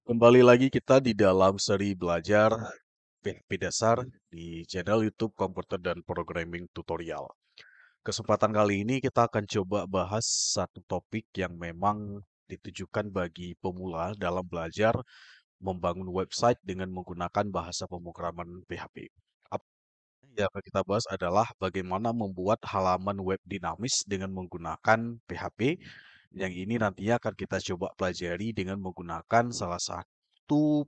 Kembali lagi kita di dalam seri belajar PHP dasar di channel YouTube Komputer dan Programming Tutorial. Kesempatan kali ini kita akan coba bahas satu topik yang memang ditujukan bagi pemula dalam belajar membangun website dengan menggunakan bahasa pemrograman PHP. Apa yang akan kita bahas adalah bagaimana membuat halaman web dinamis dengan menggunakan PHP. Yang ini nantinya akan kita coba pelajari dengan menggunakan salah satu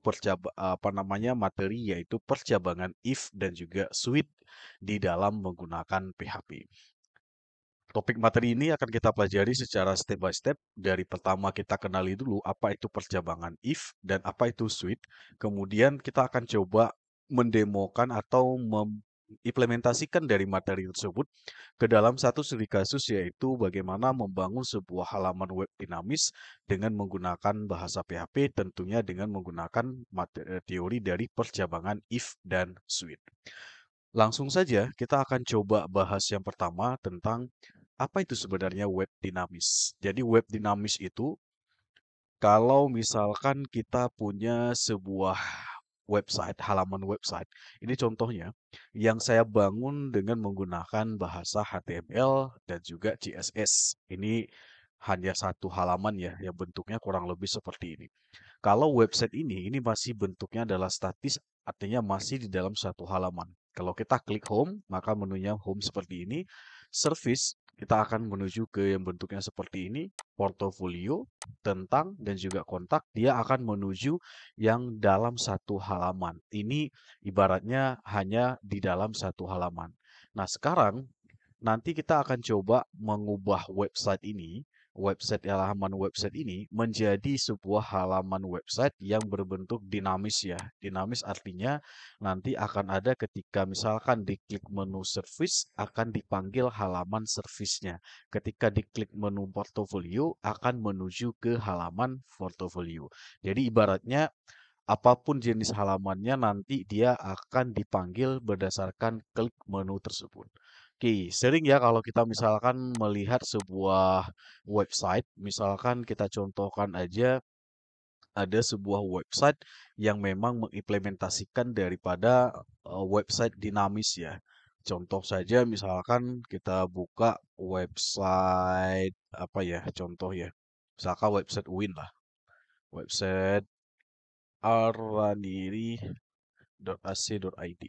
materi yaitu percabangan if dan juga switch di dalam menggunakan PHP. Topik materi ini akan kita pelajari secara step by step. Dari pertama kita kenali dulu apa itu percabangan if dan apa itu switch. Kemudian kita akan coba mendemokan atau mengimplementasikan dari materi tersebut ke dalam satu studi kasus, yaitu bagaimana membangun sebuah halaman web dinamis dengan menggunakan bahasa PHP, tentunya dengan menggunakan teori dari percabangan if dan switch. Langsung saja kita akan coba bahas yang pertama tentang apa itu sebenarnya web dinamis. Jadi web dinamis itu kalau misalkan kita punya sebuah website, halaman website, ini contohnya yang saya bangun dengan menggunakan bahasa HTML dan juga CSS. Ini hanya satu halaman ya, yang bentuknya kurang lebih seperti ini. Kalau website ini masih bentuknya adalah statis, artinya masih di dalam satu halaman. Kalau kita klik home, maka menunya home seperti ini. Service, kita akan menuju ke yang bentuknya seperti ini. Portofolio, tentang, dan juga kontak, dia akan menuju yang dalam satu halaman. Ini ibaratnya hanya di dalam satu halaman. Nah, sekarang nanti kita akan coba mengubah halaman website ini menjadi sebuah halaman website yang berbentuk dinamis ya. Dinamis artinya nanti akan ada ketika misalkan diklik menu service akan dipanggil halaman servicenya. Ketika diklik menu portofolio akan menuju ke halaman portofolio. Jadi ibaratnya apapun jenis halamannya nanti dia akan dipanggil berdasarkan klik menu tersebut. Oke, sering ya kalau kita misalkan melihat sebuah website, misalkan kita contohkan aja ada sebuah website yang memang mengimplementasikan daripada website dinamis ya. Contoh saja misalkan kita buka website apa ya, contoh ya. Misalkan website Win lah, website arraniri.ac.id.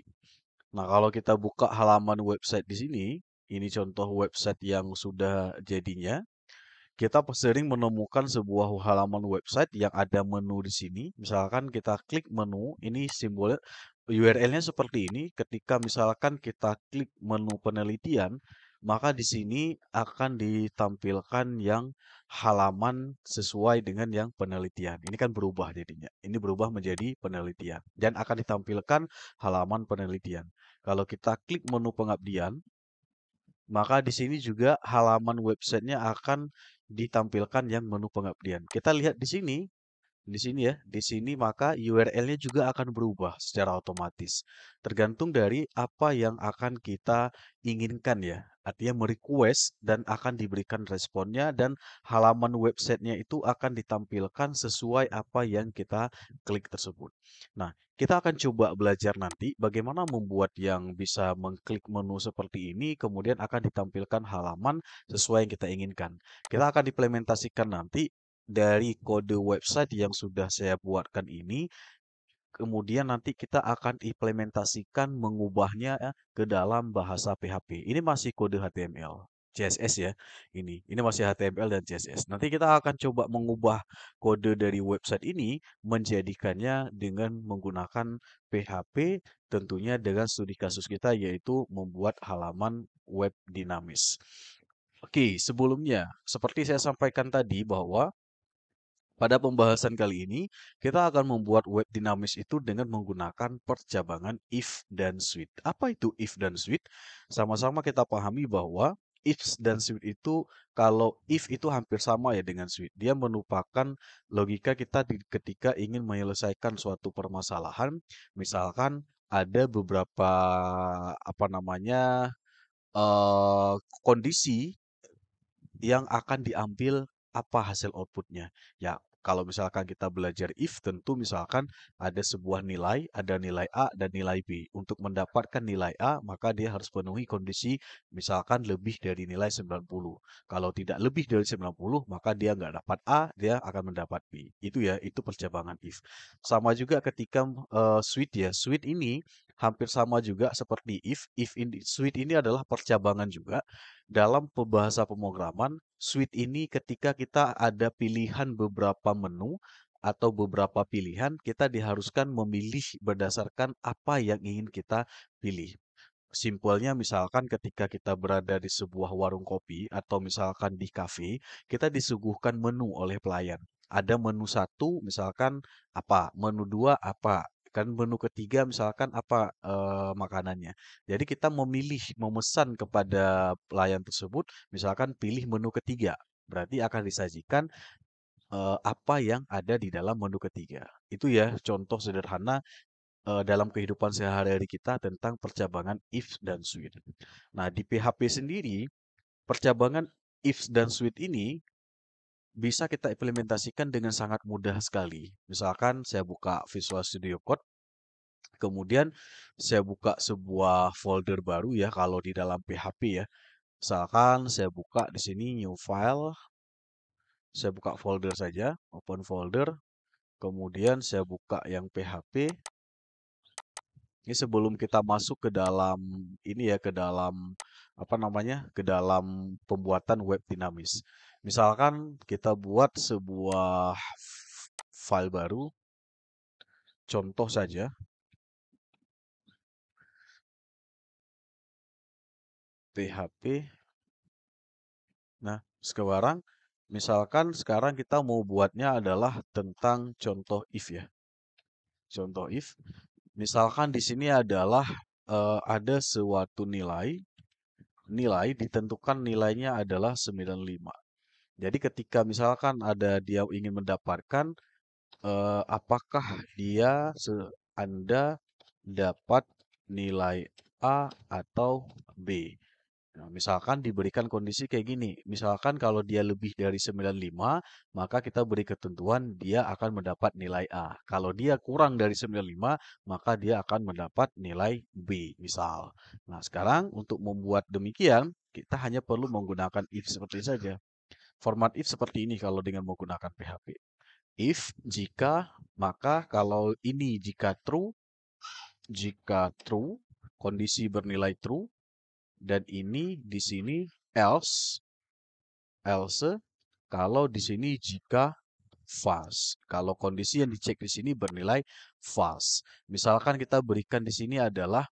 Nah, kalau kita buka halaman website di sini, ini contoh website yang sudah jadinya. Kita sering menemukan sebuah halaman website yang ada menu di sini. Misalkan kita klik menu, ini simbolnya URL-nya seperti ini. Ketika misalkan kita klik menu penelitian, maka di sini akan ditampilkan yang halaman sesuai dengan yang penelitian. Ini kan berubah jadinya. Ini berubah menjadi penelitian dan akan ditampilkan halaman penelitian. Kalau kita klik menu pengabdian, maka di sini juga halaman websitenya akan ditampilkan yang menu pengabdian. Kita lihat di sini ya, di sini maka URL-nya juga akan berubah secara otomatis. Tergantung dari apa yang akan kita inginkan ya. Artinya merequest dan akan diberikan responnya dan halaman websitenya itu akan ditampilkan sesuai apa yang kita klik tersebut. Nah, kita akan coba belajar nanti bagaimana membuat yang bisa mengklik menu seperti ini, kemudian akan ditampilkan halaman sesuai yang kita inginkan. Kita akan implementasikan nanti dari kode website yang sudah saya buatkan ini, kemudian nanti kita akan implementasikan mengubahnya ke dalam bahasa PHP. Ini masih kode HTML, CSS ya. Ini masih HTML dan CSS. Nanti kita akan coba mengubah kode dari website ini menjadikannya dengan menggunakan PHP, tentunya dengan studi kasus kita yaitu membuat halaman web dinamis. Oke, sebelumnya seperti saya sampaikan tadi bahwa pada pembahasan kali ini, kita akan membuat web dinamis itu dengan menggunakan percabangan if dan switch. Apa itu if dan switch? Sama-sama kita pahami bahwa if dan switch itu, kalau if itu hampir sama ya dengan switch. Dia merupakan logika kita ketika ingin menyelesaikan suatu permasalahan. Misalkan ada beberapa apa namanya eh, kondisi yang akan diambil apa hasil outputnya. Ya, Kalau misalkan kita belajar if, tentu misalkan ada sebuah nilai, ada nilai A dan nilai B. Untuk mendapatkan nilai A, maka dia harus penuhi kondisi misalkan lebih dari nilai 90. Kalau tidak lebih dari 90, maka dia nggak dapat A, dia akan mendapat B. Itu ya, itu percabangan if. Sama juga ketika switch ya. Switch ini hampir sama juga seperti if. If ini, switch ini adalah percabangan juga. Dalam bahasa pemrograman, suite ini ketika kita ada pilihan beberapa menu atau beberapa pilihan, kita diharuskan memilih berdasarkan apa yang ingin kita pilih. Simpelnya misalkan ketika kita berada di sebuah warung kopi atau misalkan di kafe, kita disuguhkan menu oleh pelayan. Ada menu satu misalkan apa, menu dua apa, kan menu ketiga misalkan apa makanannya. Jadi kita memilih, memesan kepada pelayan tersebut, misalkan pilih menu ketiga. Berarti akan disajikan apa yang ada di dalam menu ketiga. Itu ya contoh sederhana dalam kehidupan sehari-hari kita tentang percabangan if dan switch. Nah, di PHP sendiri, percabangan if dan switch ini bisa kita implementasikan dengan sangat mudah sekali. Misalkan saya buka Visual Studio Code, kemudian saya buka sebuah folder baru ya kalau di dalam PHP ya. Misalkan saya buka di sini new file, saya buka folder saja, open folder, kemudian saya buka yang PHP. Ini sebelum kita masuk ke dalam ini ya, ke dalam apa namanya, ke dalam pembuatan web dinamis. Misalkan kita buat sebuah file baru, contoh saja, PHP. Nah, misalkan sekarang kita mau buatnya adalah tentang contoh if ya. Contoh if, misalkan di sini adalah ada suatu nilai ditentukan nilainya adalah 95. Jadi ketika misalkan ada dia ingin mendapatkan apakah Anda dapat nilai A atau B. Nah, misalkan diberikan kondisi kayak gini. Misalkan kalau dia lebih dari 95, maka kita beri ketentuan dia akan mendapat nilai A. Kalau dia kurang dari 95, maka dia akan mendapat nilai B, misal. Nah, sekarang untuk membuat demikian, kita hanya perlu menggunakan if seperti saja. Format if seperti ini kalau dengan menggunakan PHP. If, jika, maka kalau ini jika true, kondisi bernilai true, dan ini di sini else, kalau di sini jika false. Kalau kondisi yang dicek di sini bernilai false. Misalkan kita berikan di sini adalah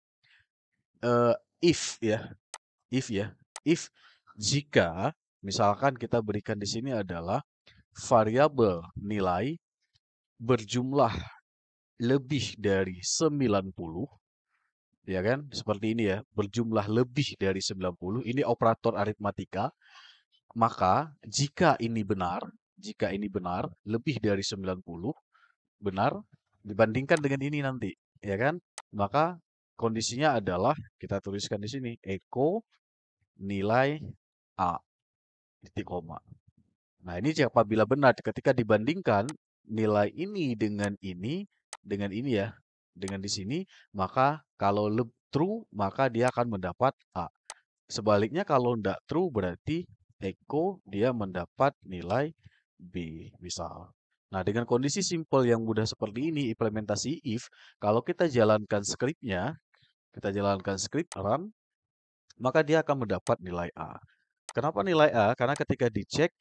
eh, if ya, if ya, if jika misalkan kita berikan di sini adalah variabel nilai berjumlah lebih dari 90, ya kan? Seperti ini ya, berjumlah lebih dari 90. Ini operator aritmatika. Maka jika ini benar, lebih dari 90, benar, dibandingkan dengan ini nanti, ya kan? Maka kondisinya adalah, kita tuliskan di sini, echo nilai A, titik koma. Nah, ini apabila benar ketika dibandingkan nilai dengan ini ya, dengan di sini, maka kalau true, maka dia akan mendapat A. Sebaliknya kalau tidak true berarti echo dia mendapat nilai B, misal. Nah, dengan kondisi simple yang mudah seperti ini, implementasi if, kalau kita jalankan script run, maka dia akan mendapat nilai A. Kenapa nilai A? Karena ketika dicek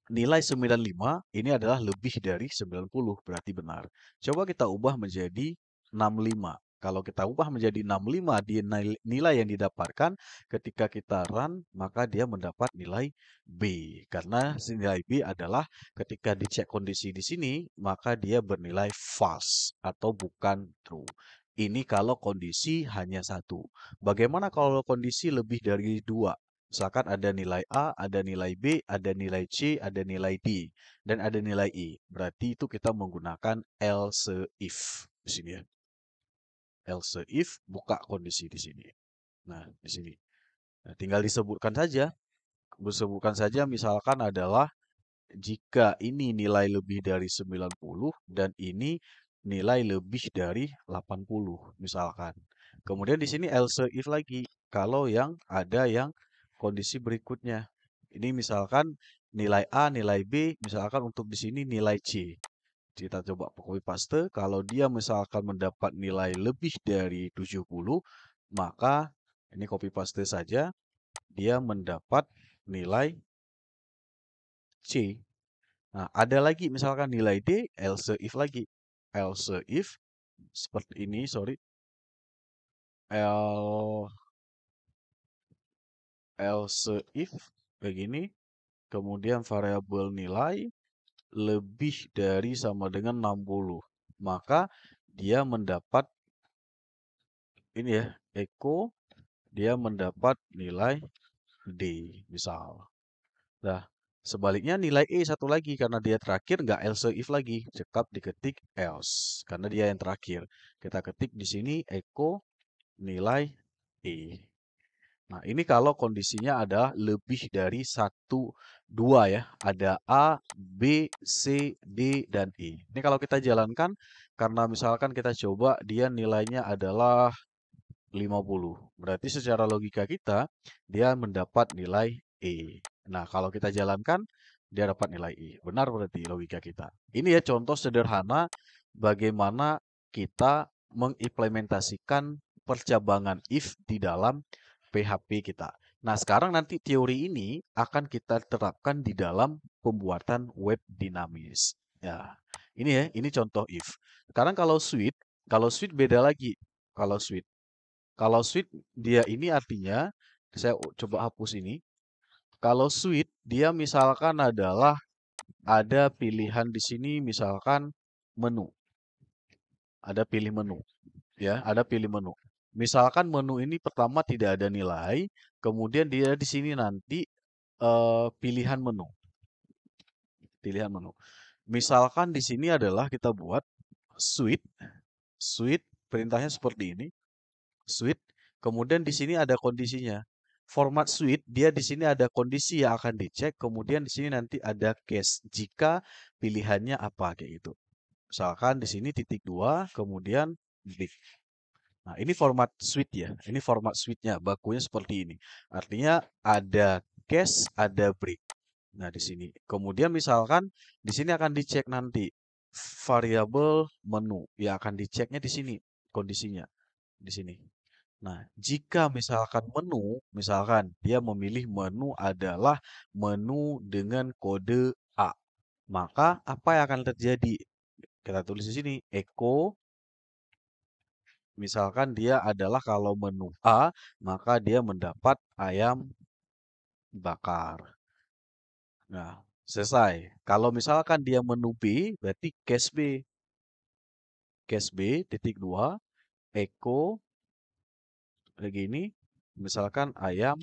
nilai 95 ini adalah lebih dari 90, berarti benar. Coba kita ubah menjadi 65. Kalau kita ubah menjadi 65, nilai yang didapatkan ketika kita run, maka dia mendapat nilai B. Karena nilai B adalah ketika dicek kondisi di sini, maka dia bernilai false atau bukan true. Ini kalau kondisi hanya satu. Bagaimana kalau kondisi lebih dari dua? Misalkan ada nilai A, ada nilai B, ada nilai C, ada nilai D, dan ada nilai E. Berarti itu kita menggunakan else if di sini ya. Else if buka kondisi di sini. Nah, di sini. Nah, tinggal disebutkan saja. Disebutkan saja misalkan adalah jika ini nilai lebih dari 90 dan ini nilai lebih dari 80 misalkan. Kemudian di sini else if lagi kalau yang ada yang kondisi berikutnya. Ini misalkan nilai A, nilai B, misalkan untuk di sini nilai C. Kita coba copy paste, kalau dia misalkan mendapat nilai lebih dari 70, maka ini copy paste saja, dia mendapat nilai C. Nah, ada lagi misalkan nilai D, else if lagi. Else if seperti ini, sorry. Else if begini, kemudian variabel nilai lebih dari sama dengan 60. Maka dia mendapat ini ya, echo dia mendapat nilai D, misal. Nah, sebaliknya nilai E satu lagi karena dia terakhir nggak else if lagi, cekap diketik else karena dia yang terakhir. Kita ketik di sini echo nilai E. Nah, ini kalau kondisinya adalah lebih dari satu, dua ya. Ada A, B, C, D, dan E. Ini kalau kita jalankan, karena misalkan kita coba dia nilainya adalah 50. Berarti secara logika kita, dia mendapat nilai E. Nah, kalau kita jalankan, dia dapat nilai E. Benar berarti logika kita. Ini ya contoh sederhana bagaimana kita mengimplementasikan percabangan if di dalam PHP kita. Nah, sekarang nanti teori ini akan kita terapkan di dalam pembuatan web dinamis. Ya, ini ya, ini contoh if. Sekarang kalau suite beda lagi. Kalau suite kalau suite dia ini artinya, saya coba hapus ini. Kalau suite dia misalkan adalah ada pilihan di sini misalkan menu. Ada pilih menu, ya, ada pilih menu. Misalkan menu ini pertama tidak ada nilai, kemudian dia di sini nanti pilihan menu, pilihan menu. Misalkan di sini adalah kita buat suite, suite perintahnya seperti ini. Suite. Kemudian di sini ada kondisinya. Format suite, dia di sini ada kondisi yang akan dicek. Kemudian di sini nanti ada case jika pilihannya apa kayak gitu. Misalkan di sini titik dua, kemudian break. Nah, ini format suite ya. Ini format suite-nya. Bakunya seperti ini. Artinya ada case, ada break. Nah, di sini. Kemudian misalkan di sini akan dicek nanti variabel menu. Ya akan diceknya di sini kondisinya. Di sini. Nah, jika misalkan menu, misalkan dia memilih menu adalah menu dengan kode A, maka apa yang akan terjadi? Kita tulis di sini, echo, misalkan dia adalah kalau menu A, maka dia mendapat ayam bakar. Nah, selesai. Kalau misalkan dia menu B, berarti case B. Case B, titik dua, echo, begini, misalkan ayam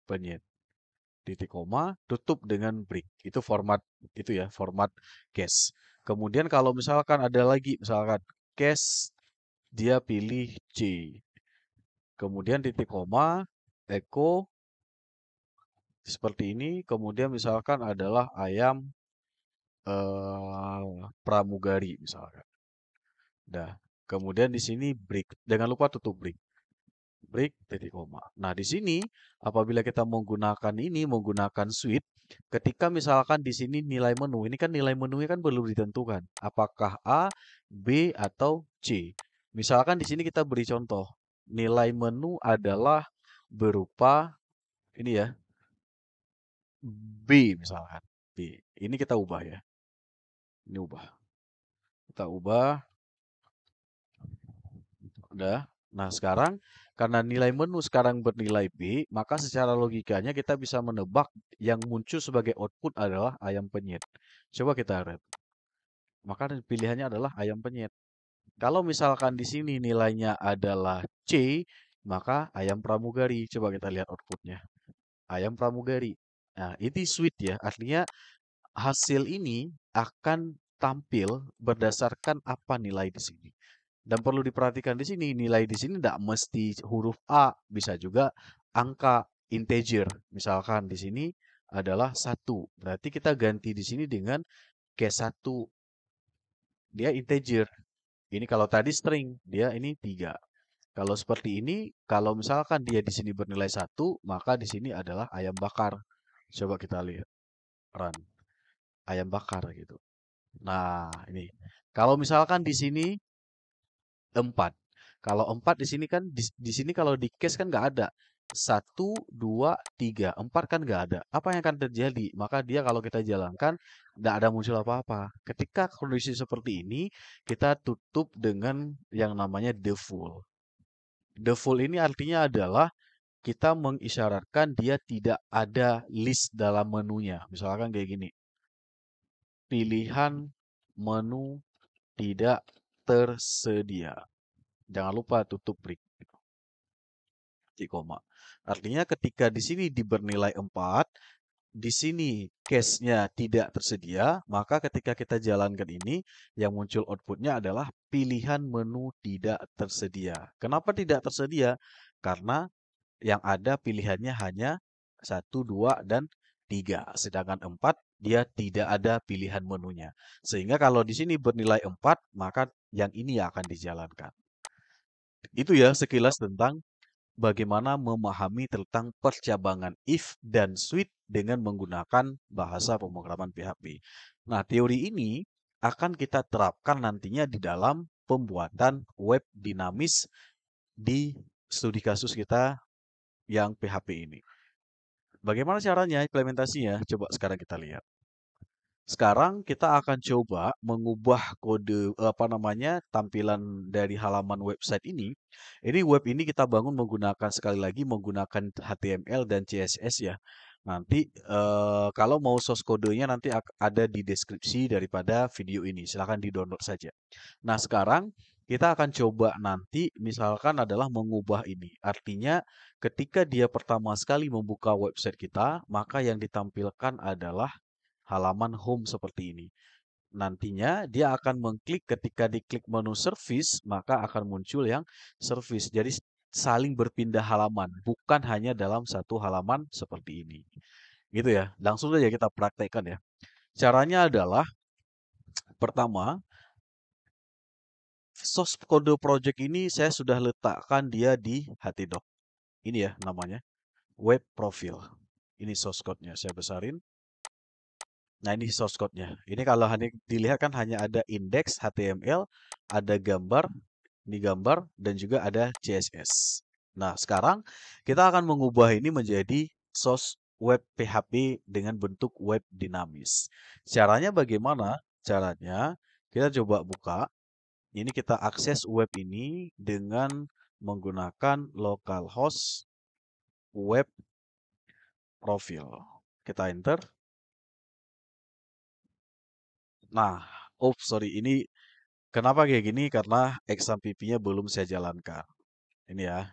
penyet. Titik koma, tutup dengan break. Itu format itu ya, format case. Kemudian kalau misalkan ada lagi, misalkan case dia pilih C. Kemudian titik koma, echo seperti ini. Kemudian misalkan adalah ayam pramugari misalkan. Dah. Kemudian di sini break. Jangan lupa tutup break. Break, titik koma. Nah, di sini apabila kita menggunakan ini, menggunakan suite, ketika misalkan di sini nilai menu, ini kan nilai menunya kan belum ditentukan. Apakah A, B, atau C. Misalkan di sini kita beri contoh. Nilai menu adalah berupa, ini ya, B misalkan. B. Ini kita ubah ya. Ini ubah. Kita ubah. Udah. Nah, sekarang karena nilai menu sekarang bernilai B, maka secara logikanya kita bisa menebak yang muncul sebagai output adalah ayam penyet. Coba kita lihat. Maka pilihannya adalah ayam penyet. Kalau misalkan di sini nilainya adalah C, maka ayam pramugari. Coba kita lihat outputnya. Ayam pramugari. Nah, ini sweet ya. Artinya hasil ini akan tampil berdasarkan apa nilai di sini. Dan perlu diperhatikan di sini, nilai di sini tidak mesti huruf A, bisa juga angka integer. Misalkan di sini adalah 1. Berarti kita ganti di sini dengan case 1. Dia integer. Ini kalau tadi string, dia ini 3. Kalau seperti ini, kalau misalkan dia di sini bernilai 1, maka di sini adalah ayam bakar. Coba kita lihat. Run. Ayam bakar gitu. Nah, ini. Kalau misalkan di sini 4. Kalau 4 di sini kan di sini kalau di case kan nggak ada. 1, 2, 3. 4 kan nggak ada. Apa yang akan terjadi? Maka dia kalau kita jalankan nggak ada muncul apa-apa. Ketika kondisi seperti ini, kita tutup dengan yang namanya default. Default ini artinya adalah kita mengisyaratkan dia tidak ada list dalam menunya. Misalkan kayak gini. Pilihan menu tidak tersedia. Jangan lupa tutup break. Koma. Artinya ketika di sini bernilai 4, di sini case-nya tidak tersedia, maka ketika kita jalankan ini, yang muncul outputnya adalah pilihan menu tidak tersedia. Kenapa tidak tersedia? Karena yang ada pilihannya hanya 1, 2, dan 3. Sedangkan 4, dia tidak ada pilihan menunya. Sehingga kalau di sini bernilai 4, maka yang ini yang akan dijalankan. Itu ya sekilas tentang bagaimana memahami tentang percabangan if dan switch dengan menggunakan bahasa pemrograman PHP. Nah, teori ini akan kita terapkan nantinya di dalam pembuatan web dinamis di studi kasus kita yang PHP ini. Bagaimana caranya implementasinya? Coba sekarang kita lihat. Sekarang kita akan coba mengubah kode apa namanya tampilan dari halaman website ini. Ini web ini kita bangun menggunakan sekali lagi menggunakan HTML dan CSS ya. Nanti kalau mau source kodenya nanti ada di deskripsi daripada video ini. Silahkan di-download saja. Nah, sekarang kita akan coba nanti misalkan adalah mengubah ini. Artinya ketika dia pertama sekali membuka website kita, maka yang ditampilkan adalah halaman home seperti ini. Nantinya dia akan mengklik ketika diklik menu service, maka akan muncul yang service. Jadi saling berpindah halaman, bukan hanya dalam satu halaman seperti ini. Gitu ya. Langsung saja kita praktekkan ya. Caranya adalah pertama, source kode project ini saya sudah letakkan dia di htdoc. Ini ya namanya, web profile. Ini source code-nya. Saya besarin. Nah, ini source code-nya. Ini kalau hanya dilihat kan hanya ada index HTML, ada gambar, ini gambar, dan juga ada CSS. Nah, sekarang kita akan mengubah ini menjadi source web PHP dengan bentuk web dinamis. Caranya bagaimana? Caranya kita coba buka. Ini kita akses web ini dengan menggunakan localhost web profile. Kita enter. Nah, oh sorry, ini kenapa kayak gini? Karena exam PP-nya belum saya jalankan. Ini ya,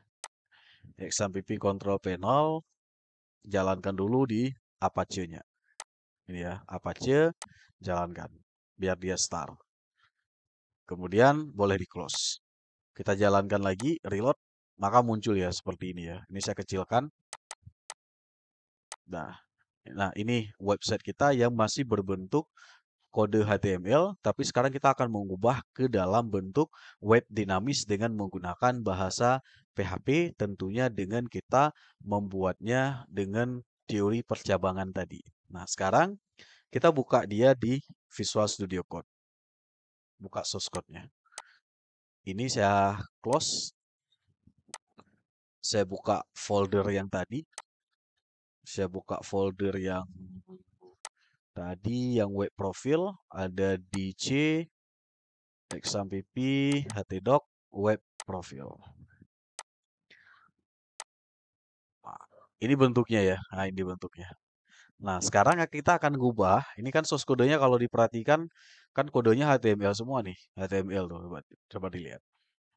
exam PP control panel, jalankan dulu di Apache-nya. Ini ya, Apache, jalankan. Biar dia start. Kemudian boleh di close. Kita jalankan lagi, reload, maka muncul ya seperti ini ya. Ini saya kecilkan. Nah, ini website kita yang masih berbentuk kode HTML, tapi sekarang kita akan mengubah ke dalam bentuk web dinamis dengan menggunakan bahasa PHP, tentunya dengan kita membuatnya dengan teori percabangan tadi. Nah, sekarang kita buka dia di Visual Studio Code. Buka source code-nya. Ini saya close. Saya buka folder yang tadi. Saya buka folder yang tadi, yang web profile. Ada DC, exam pp, htdoc, web profile. Nah, ini bentuknya ya. Nah, ini bentuknya. Nah, sekarang kita akan ubah. Ini kan source kodenya kalau diperhatikan kan kodenya HTML semua nih. HTML tuh, coba dilihat.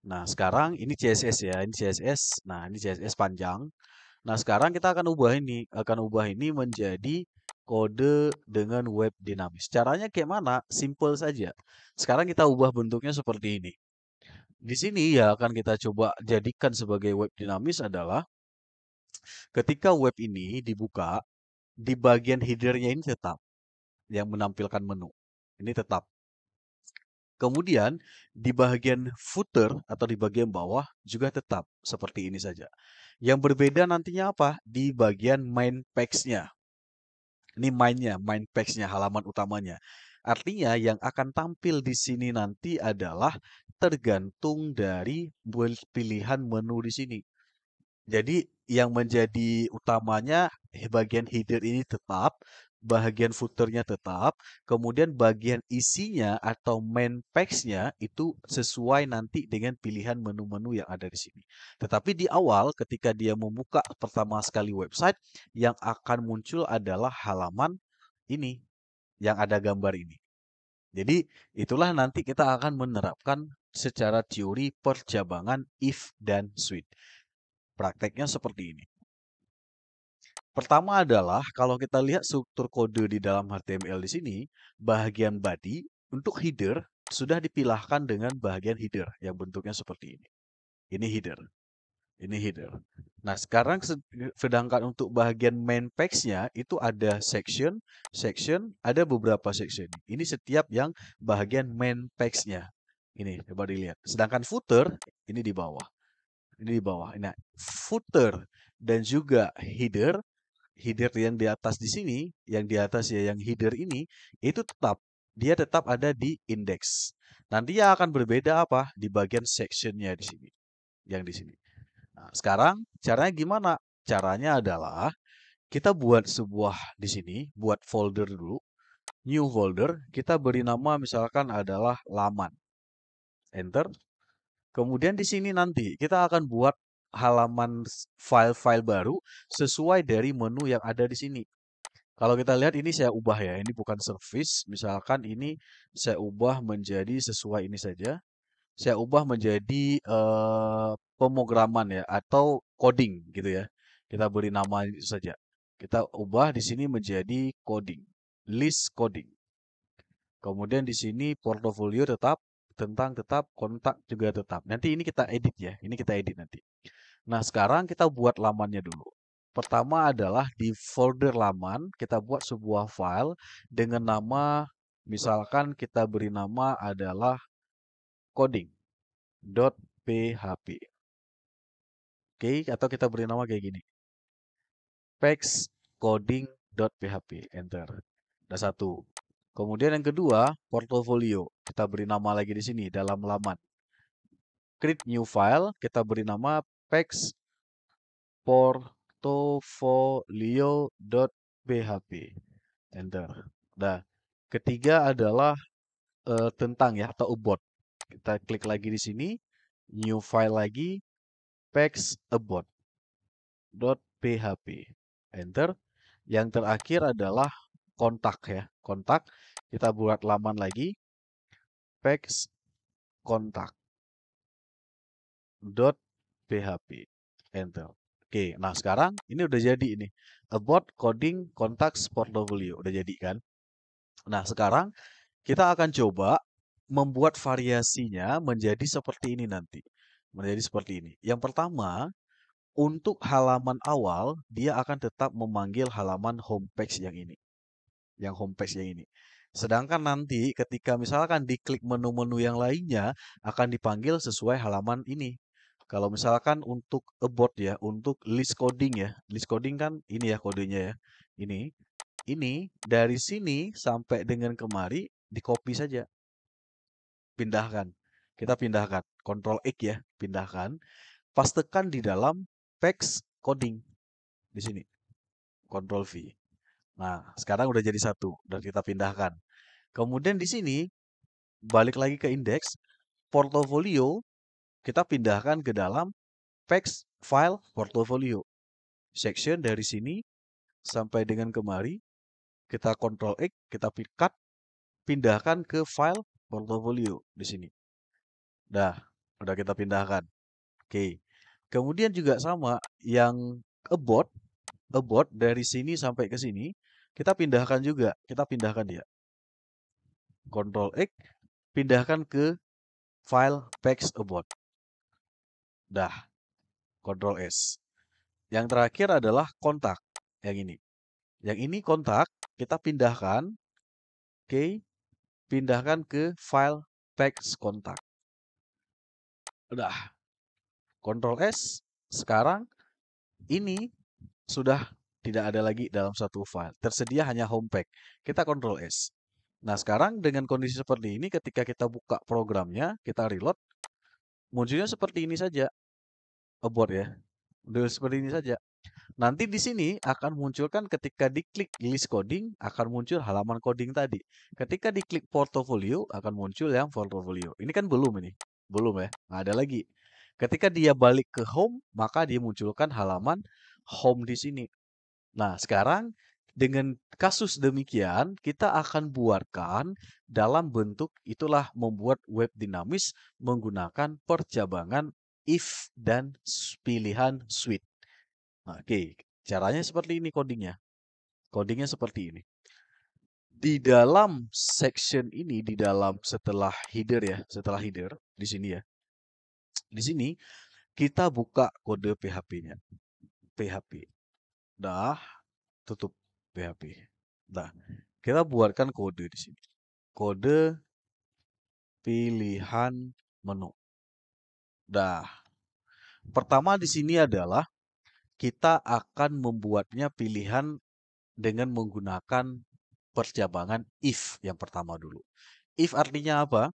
Nah, sekarang ini CSS ya. Ini CSS. Nah, ini CSS panjang. Nah, sekarang kita akan ubah ini menjadi kode dengan web dinamis. Caranya kayak mana? Simple saja. Sekarang kita ubah bentuknya seperti ini. Di sini ya akan kita coba jadikan sebagai web dinamis adalah ketika web ini dibuka, di bagian header-nya ini tetap yang menampilkan menu. Ini tetap. Kemudian di bagian footer atau di bagian bawah juga tetap seperti ini saja. Yang berbeda nantinya apa? Di bagian main page-nya. Ini main page-nya, halaman utamanya. Artinya yang akan tampil di sini nanti adalah tergantung dari pilihan menu di sini. Jadi yang menjadi utamanya bagian header ini tetap, bagian footernya tetap, kemudian bagian isinya atau main page-nya itu sesuai nanti dengan pilihan menu-menu yang ada di sini. Tetapi di awal ketika dia membuka pertama sekali website, yang akan muncul adalah halaman ini yang ada gambar ini. Jadi itulah nanti kita akan menerapkan secara teori percabangan if dan switch. Prakteknya seperti ini. Pertama adalah kalau kita lihat struktur kode di dalam HTML di sini, bagian body untuk header sudah dipilahkan dengan bagian header yang bentuknya seperti ini. Ini header. Ini header. Nah, sekarang sedangkan untuk bagian main page-nya itu ada section, ada beberapa section. Ini setiap yang bagian main page-nya. Ini coba dilihat. Sedangkan footer ini di bawah. Ini di bawah. Nah, footer dan juga header yang di atas di sini, yang di atas ya, yang header ini, itu dia tetap ada di index. Nanti ya akan berbeda apa? Di bagian sectionnya di sini, yang di sini. Nah, sekarang caranya gimana? Caranya adalah kita buat sebuah di sini, buat folder dulu, new folder, kita beri nama misalkan adalah laman. Enter. Kemudian di sini nanti kita akan buat halaman file-file baru sesuai dari menu yang ada di sini. Kalau kita lihat ini saya ubah ya, ini bukan service. Misalkan ini saya ubah menjadi sesuai ini saja. Saya ubah menjadi pemrograman ya atau coding gitu ya. Kita beri nama itu saja. Kita ubah di sini menjadi coding, list coding. Kemudian di sini portofolio tetap kontak juga tetap. Nanti ini kita edit ya. Ini kita edit nanti. Nah, sekarang kita buat lamannya dulu. Pertama adalah di folder laman, kita buat sebuah file dengan nama, misalkan kita beri nama adalah coding.php. Oke, atau kita beri nama kayak gini. Coding.php. Enter. Ada satu. Kemudian yang kedua, portofolio. Kita beri nama lagi di sini dalam laman. Create new file, kita beri nama portofolio.php. Enter. Nah, ketiga adalah tentang ya atau about. Kita klik lagi di sini, new file lagi, about.php. Enter. Yang terakhir adalah kontak ya, kontak. Kita buat laman lagi, kontak.php. Enter. Oke, nah sekarang ini udah jadi ini. About coding contacts portfolio udah jadi kan? Nah, sekarang kita akan coba membuat variasinya menjadi seperti ini nanti. Menjadi seperti ini. Yang pertama, untuk halaman awal, dia akan tetap memanggil halaman homepage yang ini. Yang homepage yang ini. Sedangkan nanti ketika misalkan diklik menu-menu yang lainnya, akan dipanggil sesuai halaman ini. Kalau misalkan untuk about ya, untuk list coding ya. List coding kan ini ya kodenya ya. Ini dari sini sampai dengan kemari di copy saja. Pindahkan. Kita pindahkan. Ctrl X ya, pindahkan. Pastekan di dalam text coding di sini. Ctrl V. Nah, sekarang udah jadi satu dan kita pindahkan. Kemudian di sini balik lagi ke indeks portofolio, kita pindahkan ke dalam text file portofolio. Section dari sini sampai dengan kemari kita Ctrl X, kita cut, pindahkan ke file portofolio di sini. Dah, udah kita pindahkan. Oke. Kemudian juga sama yang about dari sini sampai ke sini, kita pindahkan juga, kita pindahkan dia. Ctrl X, pindahkan ke file text about. Dah, Ctrl S. Yang terakhir adalah kontak, yang ini. Yang ini kontak, kita pindahkan, oke, pindahkan ke file text kontak. Udah, Ctrl S. Sekarang ini sudah tidak ada lagi dalam satu file. Tersedia hanya home pack. Kita Ctrl S. Nah, sekarang dengan kondisi seperti ini, ketika kita buka programnya, kita reload, munculnya seperti ini saja. Abort ya. Udah seperti ini saja. Nanti di sini akan munculkan ketika diklik list coding, akan muncul halaman coding tadi. Ketika diklik portfolio, akan muncul yang portfolio. Ini kan belum ini. Belum ya. Nggak ada lagi. Ketika dia balik ke home, maka dia munculkan halaman home di sini. Nah, sekarang dengan kasus demikian, kita akan buatkan dalam bentuk itulah membuat web dinamis menggunakan percabangan if dan pilihan switch. Nah, oke, caranya seperti ini codingnya. Codingnya seperti ini. Di dalam section ini, di dalam setelah header ya, setelah header di sini ya. Di sini kita buka kode PHP-nya. PHP. Dah, tutup PHP. Nah, kita buatkan kode di sini. Kode pilihan menu. Dah. Pertama di sini adalah kita akan membuatnya pilihan dengan menggunakan percabangan if yang pertama dulu. If artinya apa?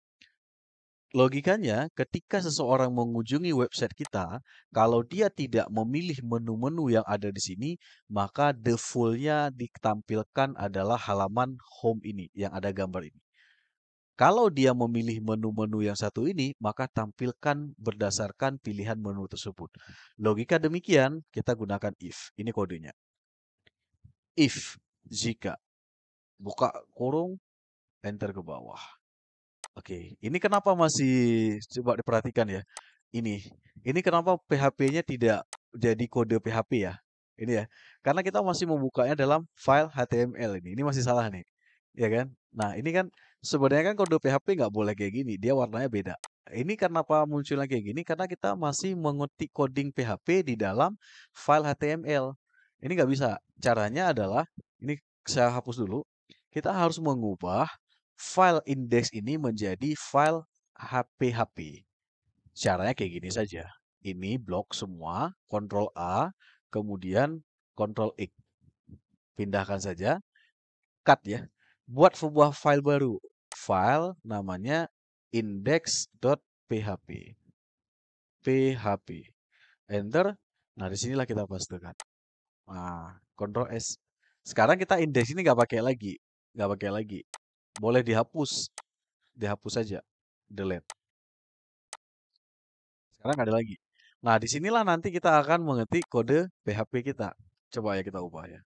Logikanya, ketika seseorang mengunjungi website kita, kalau dia tidak memilih menu-menu yang ada di sini, maka default-nya ditampilkan adalah halaman home ini, yang ada gambar ini. Kalau dia memilih menu-menu yang satu ini, maka tampilkan berdasarkan pilihan menu tersebut. Logika demikian, kita gunakan if. Ini kodenya. If, jika. Buka kurung, enter ke bawah. Oke, ini kenapa masih coba diperhatikan ya. Ini kenapa PHP-nya tidak jadi kode PHP ya? Ini ya. Karena kita masih membukanya dalam file HTML ini. Ini masih salah nih. Ya kan? Nah, ini kan sebenarnya kan kode PHP nggak boleh kayak gini. Dia warnanya beda. Ini kenapa munculnya kayak gini? Karena kita masih mengetik coding PHP di dalam file HTML. Ini nggak bisa. Caranya adalah, ini saya hapus dulu. Kita harus mengubah file index ini menjadi file HPHP. Caranya kayak gini saja. Ini blok semua, Ctrl A, kemudian Ctrl X. Pindahkan saja, cut ya. Buat sebuah file baru. File namanya index.php. PHP. Enter. Nah, disinilah kita pastekan. Nah, Ctrl S. Sekarang kita indeks ini nggak pakai lagi. Nggak pakai lagi. Boleh dihapus. Dihapus saja. Delete. Sekarang nggak ada lagi. Nah, disinilah nanti kita akan mengetik kode PHP kita. Coba ya kita ubah ya.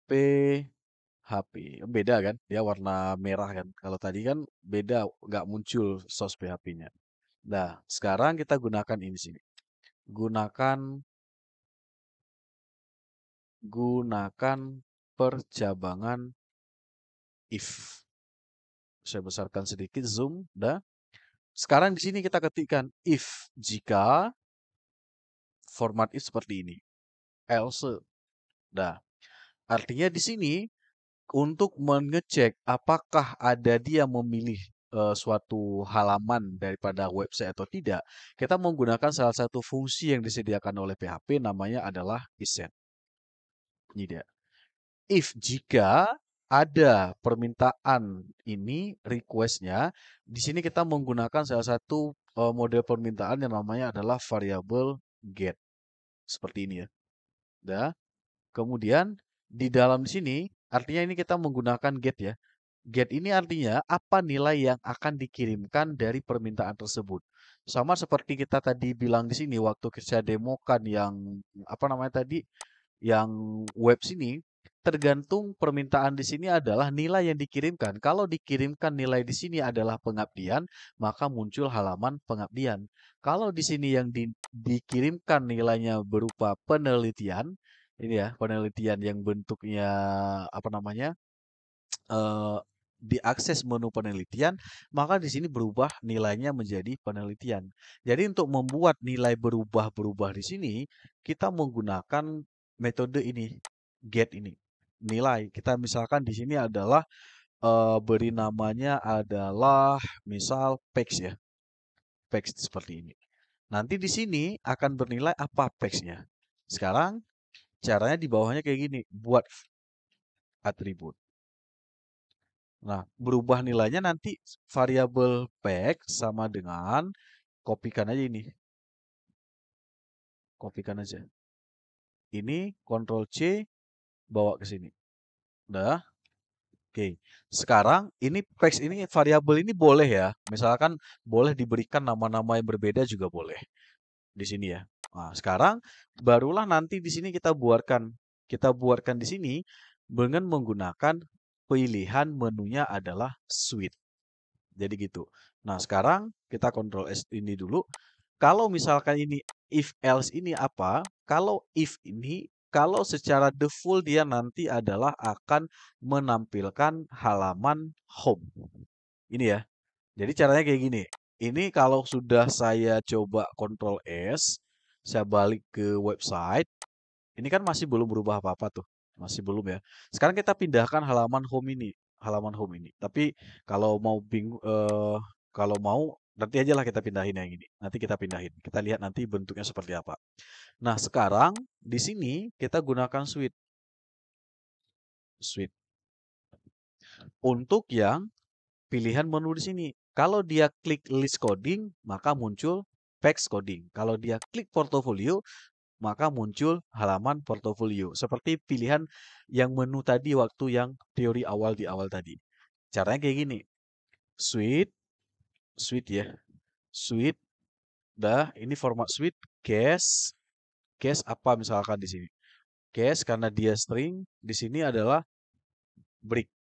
PHP. Beda kan? Dia warna merah kan. Kalau tadi kan beda, nggak muncul source PHP-nya. Nah, sekarang kita gunakan ini sini. Gunakan percabangan if. Saya besarkan sedikit zoom. Dah. Sekarang di sini kita ketikkan if jika format if seperti ini. Else. Dah. Artinya di sini untuk mengecek apakah ada dia memilih suatu halaman daripada website atau tidak, kita menggunakan salah satu fungsi yang disediakan oleh PHP namanya adalah isEnd. Ini dia. If jika ada permintaan ini requestnya, di sini kita menggunakan salah satu model permintaan yang namanya adalah variabel get. Seperti ini ya. Dah. Kemudian di dalam sini artinya ini kita menggunakan get ya. Get ini artinya apa nilai yang akan dikirimkan dari permintaan tersebut. Sama seperti kita tadi bilang di sini waktu saya demokan yang apa namanya tadi, yang web sini, tergantung permintaan di sini adalah nilai yang dikirimkan. Kalau dikirimkan nilai di sini adalah pengabdian, maka muncul halaman pengabdian. Kalau di sini yang dikirimkan nilainya berupa penelitian, ini ya, penelitian yang bentuknya apa namanya? eh, diakses menu penelitian, maka di sini berubah nilainya menjadi penelitian. Jadi untuk membuat nilai berubah-berubah di sini, kita menggunakan metode ini, get ini. nilai. Kita misalkan di sini adalah beri namanya adalah misal PEX ya. PEX seperti ini. Nanti di sini akan bernilai apa PEX-nya. Sekarang caranya di bawahnya kayak gini, buat atribut. Nah, berubah nilainya nanti variabel PEX sama dengan kopikan aja ini. Kopikan aja. Ini Ctrl C bawa ke sini. Udah. Oke. Sekarang ini PEX ini variabel ini boleh ya. Misalkan boleh diberikan nama-nama yang berbeda juga boleh di sini ya. Nah, sekarang barulah nanti di sini kita buatkan di sini dengan menggunakan pilihan menunya adalah suite. Jadi gitu. Nah, sekarang kita Ctrl S ini dulu. Kalau misalkan ini if else ini apa? Kalau if ini kalau secara default dia nanti adalah akan menampilkan halaman home. Ini ya. Jadi caranya kayak gini. Ini kalau sudah saya coba Ctrl S, saya balik ke website, ini kan masih belum berubah apa-apa tuh. Masih belum ya. Sekarang kita pindahkan halaman home ini, halaman home ini. Tapi kalau mau kalau mau nanti aja lah kita pindahin yang ini. Nanti kita pindahin. Kita lihat nanti bentuknya seperti apa. Nah, sekarang di sini kita gunakan suite. Suite untuk yang pilihan menu di sini. Kalau dia klik list coding, maka muncul PEX coding. Kalau dia klik portofolio, maka muncul halaman portofolio. Seperti pilihan yang menu tadi waktu yang teori awal di awal tadi. Caranya kayak gini. Suite, suite ya. Suite, dah ini format suite, case apa misalkan di sini. Case karena dia string, di sini adalah break,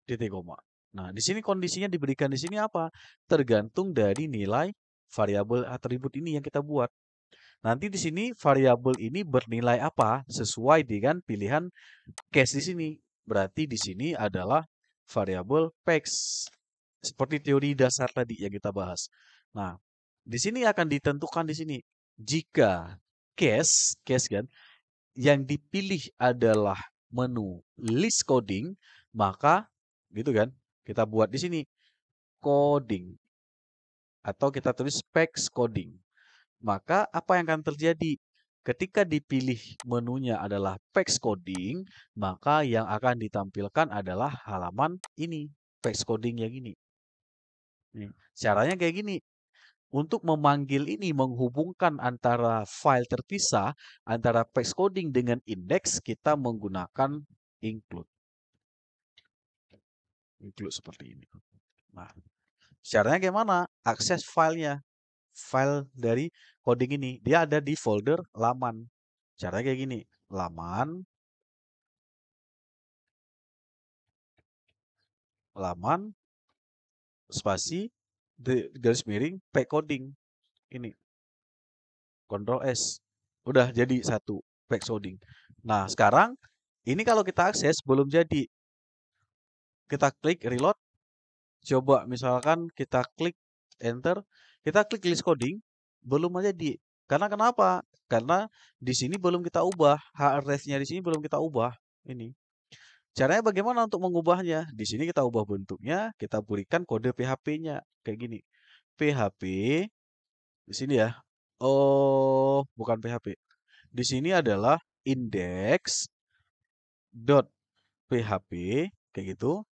titik koma. Nah, di sini kondisinya diberikan di sini apa? Tergantung dari nilai variabel atribut ini yang kita buat. Nanti di sini variabel ini bernilai apa sesuai dengan pilihan case di sini. Berarti di sini adalah variabel PEX. Seperti teori dasar tadi yang kita bahas. Nah, di sini akan ditentukan di sini. Jika case kan, yang dipilih adalah menu list coding, maka gitu kan, kita buat di sini coding atau kita tulis PEX coding. Maka apa yang akan terjadi? Ketika dipilih menunya adalah PEX coding, maka yang akan ditampilkan adalah halaman ini, PEX coding yang ini. Nih, caranya kayak gini. Untuk memanggil ini, menghubungkan antara file terpisah, antara PEX coding dengan indeks, kita menggunakan include. Include seperti ini. Nah, caranya gimana? Akses filenya. File dari coding ini. Dia ada di folder laman. Caranya kayak gini. Laman, laman, spasi, garis miring, PEX coding. Ini. Ctrl S. Udah jadi satu. PEX coding. Nah, sekarang ini kalau kita akses belum jadi. Kita klik reload. Coba misalkan kita klik enter. Kita klik list coding. Belum aja di. Karena kenapa? Karena di sini belum kita ubah. Href-nya di sini belum kita ubah. Ini. Caranya bagaimana untuk mengubahnya? Di sini kita ubah bentuknya. Kita berikan kode PHP-nya. Kayak gini. PHP. Di sini ya. Oh, bukan PHP. Di sini adalah index.php kayak gitu,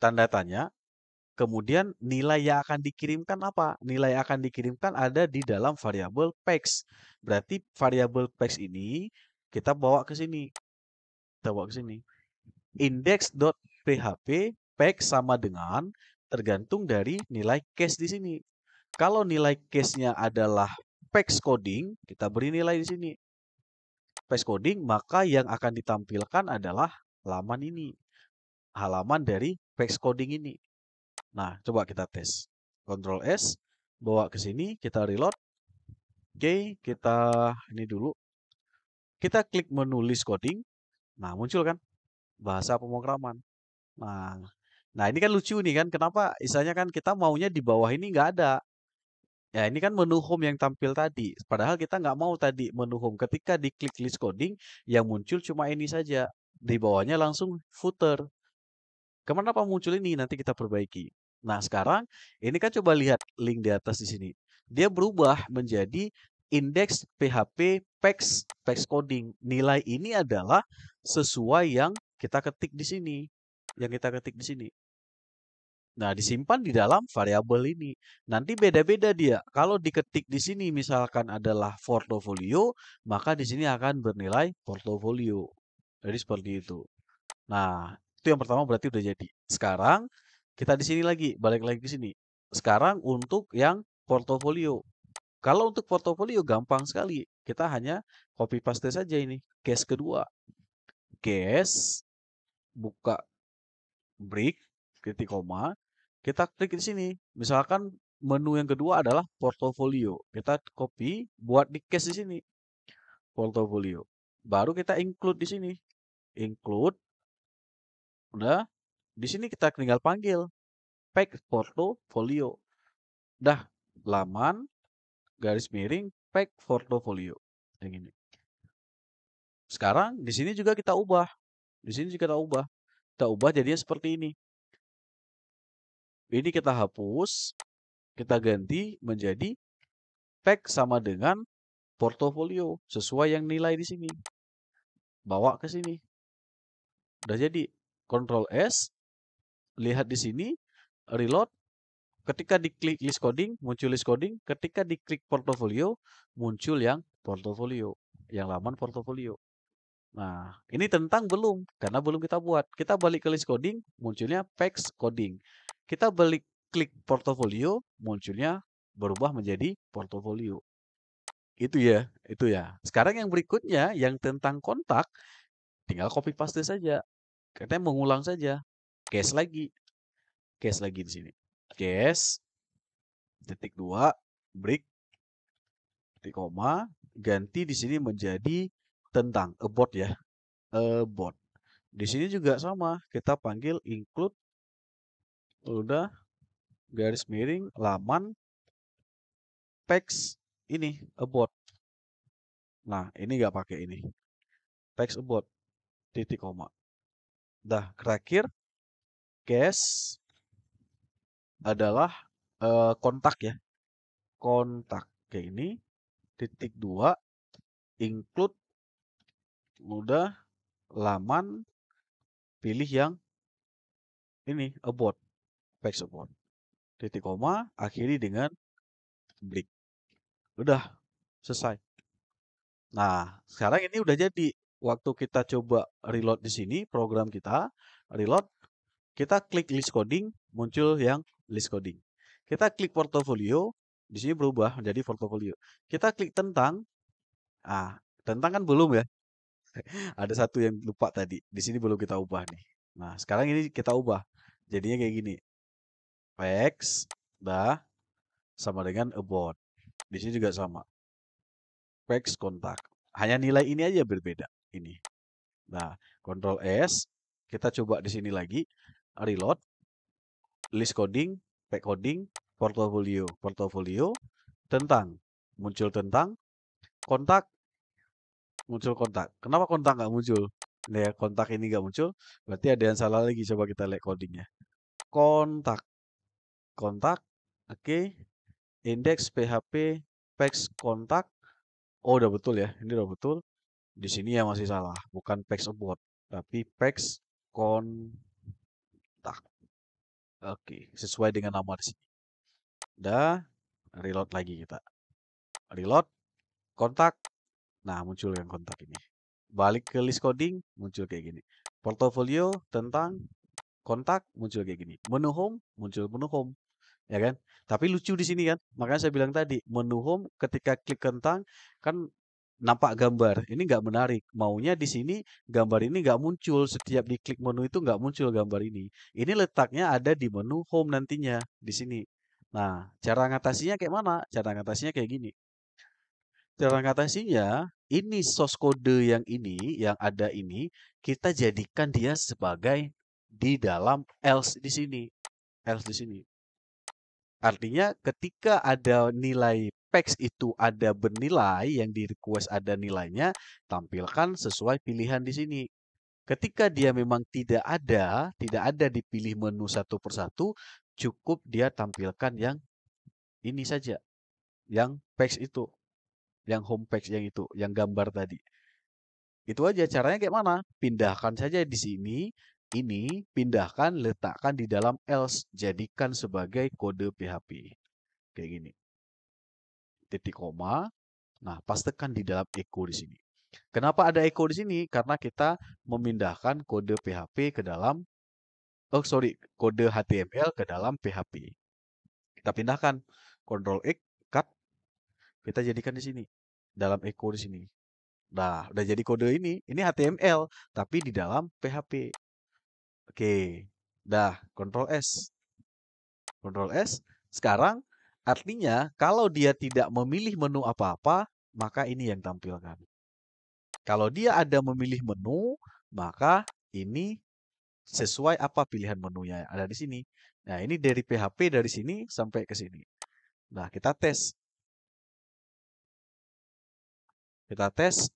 tanda tanya, kemudian nilai yang akan dikirimkan apa? Nilai yang akan dikirimkan ada di dalam variabel PEX. Berarti variabel PEX ini kita bawa ke sini. Kita bawa ke sini. Index.php PEX sama dengan tergantung dari nilai case di sini. Kalau nilai case-nya adalah PEX coding, kita beri nilai di sini. PEX coding, maka yang akan ditampilkan adalah halaman ini. Halaman dari PEX coding ini. Nah, coba kita tes. Ctrl S, bawa ke sini, kita reload. Oke, kita ini dulu. Kita klik menu list coding. Nah, muncul kan bahasa pemrograman. Nah, nah ini kan lucu nih kan. Kenapa? Istilahnya kan kita maunya di bawah ini nggak ada. Ya, ini kan menu home yang tampil tadi. Padahal kita nggak mau tadi menu home. Ketika diklik list coding, yang muncul cuma ini saja. Di bawahnya langsung footer. Kenapa muncul ini? Nanti kita perbaiki. Nah, sekarang ini kan coba lihat link di atas di sini. Dia berubah menjadi indeks PHP PEX coding. Nilai ini adalah sesuai yang kita ketik di sini. Yang kita ketik di sini. Nah, disimpan di dalam variabel ini. Nanti beda-beda dia. Kalau diketik di sini misalkan adalah portofolio, maka di sini akan bernilai portofolio. Jadi seperti itu. Nah, itu yang pertama berarti udah jadi. Sekarang kita di sini lagi, balik lagi ke sini. Sekarang untuk yang portofolio. Kalau untuk portofolio gampang sekali. Kita hanya copy paste saja ini. Case kedua. Case, buka break, titik koma. Kita klik di sini. Misalkan menu yang kedua adalah portofolio. Kita copy, buat di case di sini. Portofolio. Baru kita include di sini. Include. Udah. Di sini kita tinggal panggil pack portofolio. Dah, laman garis miring pack portofolio. Yang ini. Sekarang di sini juga kita ubah. Di sini juga kita ubah. Kita ubah jadinya seperti ini. Ini kita hapus, kita ganti menjadi pack sama dengan portofolio sesuai yang nilai di sini. Bawa ke sini. Udah jadi. Ctrl S, lihat di sini, reload. Ketika diklik list coding, muncul list coding. Ketika diklik portofolio, muncul yang portofolio. Yang laman portofolio. Nah, ini tentang belum, karena belum kita buat. Kita balik ke list coding, munculnya PEX coding. Kita balik klik portofolio, munculnya berubah menjadi portofolio. Itu ya, itu ya. Sekarang yang berikutnya, yang tentang kontak, tinggal copy paste saja. Katanya mengulang saja. Case lagi. Case lagi di sini. Case, titik 2, break, titik koma, ganti di sini menjadi tentang, about ya. About. Di sini juga sama, kita panggil include, udah, garis miring, laman, text, ini, about. Nah, ini nggak pakai ini. Text about, titik koma. Dah, terakhir, case adalah kontak ya. Kontak, kayak ini, titik 2, include, udah, laman, pilih yang ini, about, text about. Titik koma, akhiri dengan break. Udah, selesai. Nah, sekarang ini udah jadi. Waktu kita coba reload di sini, program kita, reload, kita klik list coding, muncul yang list coding. Kita klik portofolio, di sini berubah menjadi portofolio. Kita klik tentang, tentang kan belum ya. Ada satu yang lupa tadi. Di sini belum kita ubah nih. Nah, sekarang ini kita ubah. Jadinya kayak gini. Text, dah, sama dengan about. Di sini juga sama. Text kontak. Hanya nilai ini aja berbeda. Ini. Nah, Ctrl S, kita coba di sini lagi, reload, list coding, pack coding, portofolio, portofolio, tentang, muncul tentang, kontak, muncul kontak. Kenapa kontak nggak muncul? Nah, ya, kontak ini nggak muncul, berarti ada yang salah lagi. Coba kita lihat codingnya. Kontak, kontak, oke, indeks PHP, PEX kontak. Oh, udah betul ya, ini udah betul. Di sini ya masih salah, bukan PEX about, tapi PEX kontak. Oke, sesuai dengan nama di sini. Udah, reload lagi kita. Reload, kontak. Nah, muncul yang kontak ini. Balik ke list coding, muncul kayak gini. Portofolio tentang kontak, muncul kayak gini. Menu home, muncul menu home. Ya kan? Tapi lucu di sini kan. Makanya saya bilang tadi, menu home ketika klik tentang, kan nampak gambar. Ini nggak menarik. Maunya di sini gambar ini nggak muncul. Setiap diklik menu itu nggak muncul gambar ini. Ini letaknya ada di menu home nantinya di sini. Nah, cara ngatasinya kayak mana? Cara ngatasinya kayak gini. Cara ngatasinya, ini source code yang ini, yang ada ini, kita jadikan dia sebagai di dalam else di sini. Else di sini. Artinya ketika ada nilai PEX itu ada bernilai, yang di request ada nilainya, tampilkan sesuai pilihan di sini. Ketika dia memang tidak ada dipilih menu satu persatu, cukup dia tampilkan yang ini saja, yang PEX itu, yang home PEX yang itu, yang gambar tadi. Itu aja caranya kayak mana? Pindahkan saja di sini, ini pindahkan, letakkan di dalam else, jadikan sebagai kode PHP. Kayak gini. Titik koma. Nah, pastekan di dalam echo di sini. Kenapa ada echo di sini? Karena kita memindahkan kode PHP ke dalam, oh sorry, kode HTML ke dalam PHP. Kita pindahkan, Ctrl X, cut, kita jadikan di sini, dalam echo di sini. Nah, udah jadi kode ini HTML, tapi di dalam PHP. Oke, dah, Ctrl S. Ctrl S. Sekarang, artinya kalau dia tidak memilih menu apa-apa, maka ini yang tampilkan. Kalau dia ada memilih menu, maka ini sesuai apa pilihan menunya ada di sini. Nah, ini dari PHP dari sini sampai ke sini. Nah, kita tes. Kita tes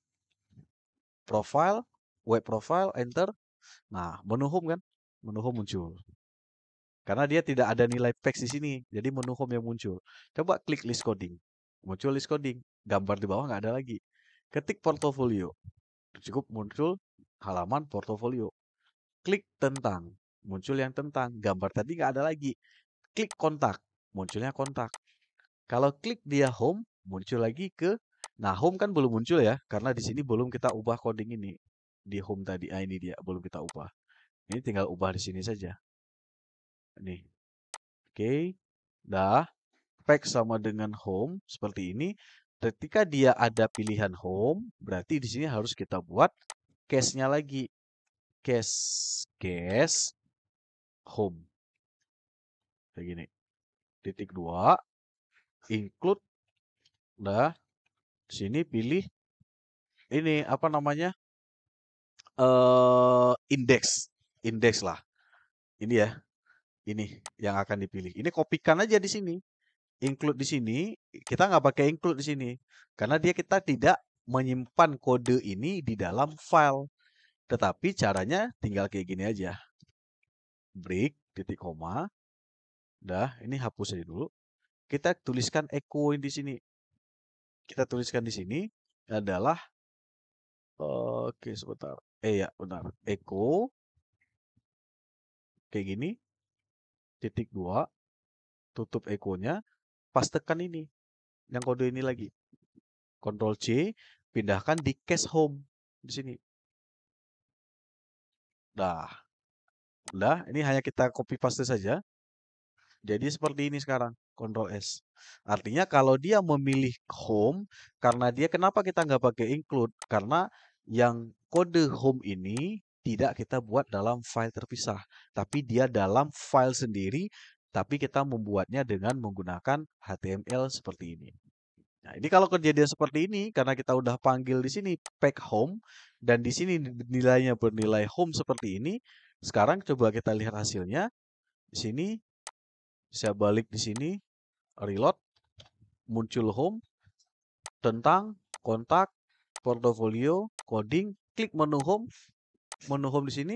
profile, web profile, enter. Nah, menu home kan? Menu home muncul. Karena dia tidak ada nilai PEX di sini, jadi menu home yang muncul. Coba klik list coding. Muncul list coding. Gambar di bawah nggak ada lagi. Ketik portofolio. Cukup muncul halaman portofolio. Klik tentang. Muncul yang tentang. Gambar tadi nggak ada lagi. Klik kontak. Munculnya kontak. Kalau klik dia home, muncul lagi ke. Nah, home kan belum muncul ya, karena di sini belum kita ubah coding ini. Di home tadi, ini dia, belum kita ubah. Ini tinggal ubah di sini saja. Nih, oke. Dah, pack sama dengan home, seperti ini. Ketika dia ada pilihan home, berarti di sini harus kita buat case-nya lagi. Case home. Kayak gini. Titik 2, include. Dah, sini pilih ini apa namanya? Index, index lah. Ini ya, ini yang akan dipilih. Ini kopikan aja di sini, include di sini. Kita nggak pakai include di sini, karena kita tidak menyimpan kode ini di dalam file. Tetapi caranya tinggal kayak gini aja. Break, titik koma. Dah, ini hapus aja dulu. Kita tuliskan echo di sini. Kita tuliskan di sini adalah, oke sebentar. Ya, benar. Echo kayak gini, titik 2, tutup echo-nya, pastekan ini, yang kode ini lagi. Ctrl C, pindahkan di cache home di sini. Dah, udah. Ini hanya kita copy paste saja. Jadi seperti ini sekarang, Ctrl S. Artinya kalau dia memilih home, karena dia kenapa kita nggak pakai include? Karena yang kode home ini tidak kita buat dalam file terpisah, tapi dia dalam file sendiri, tapi kita membuatnya dengan menggunakan HTML seperti ini. Nah, ini kalau kejadian seperti ini, karena kita udah panggil di sini pack home, dan di sini nilainya bernilai home seperti ini, sekarang coba kita lihat hasilnya. Di sini, saya balik di sini, reload, muncul home, tentang, kontak, portofolio, coding, klik menu home di sini,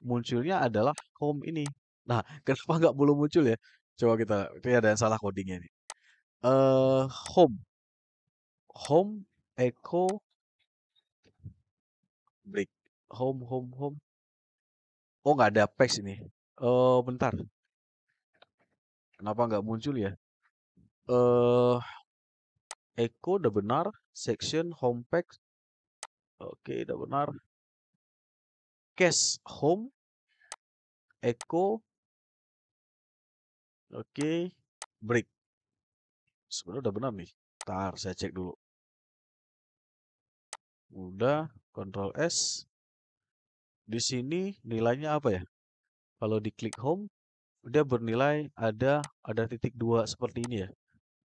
munculnya adalah home ini. Nah, kenapa nggak belum muncul ya? Coba kita, ini ada yang salah codingnya nih. Home, home, echo, break, home. Oh, nggak ada PEX ini. Bentar. Kenapa nggak muncul ya? Eh, Echo udah benar. Section home PEX. Oke, udah benar. Cache home. Echo. Oke. Break. Sebenarnya udah benar nih. Ntar saya cek dulu. Udah. Ctrl S. Di sini nilainya apa ya? Kalau diklik home, dia bernilai ada titik 2 seperti ini ya.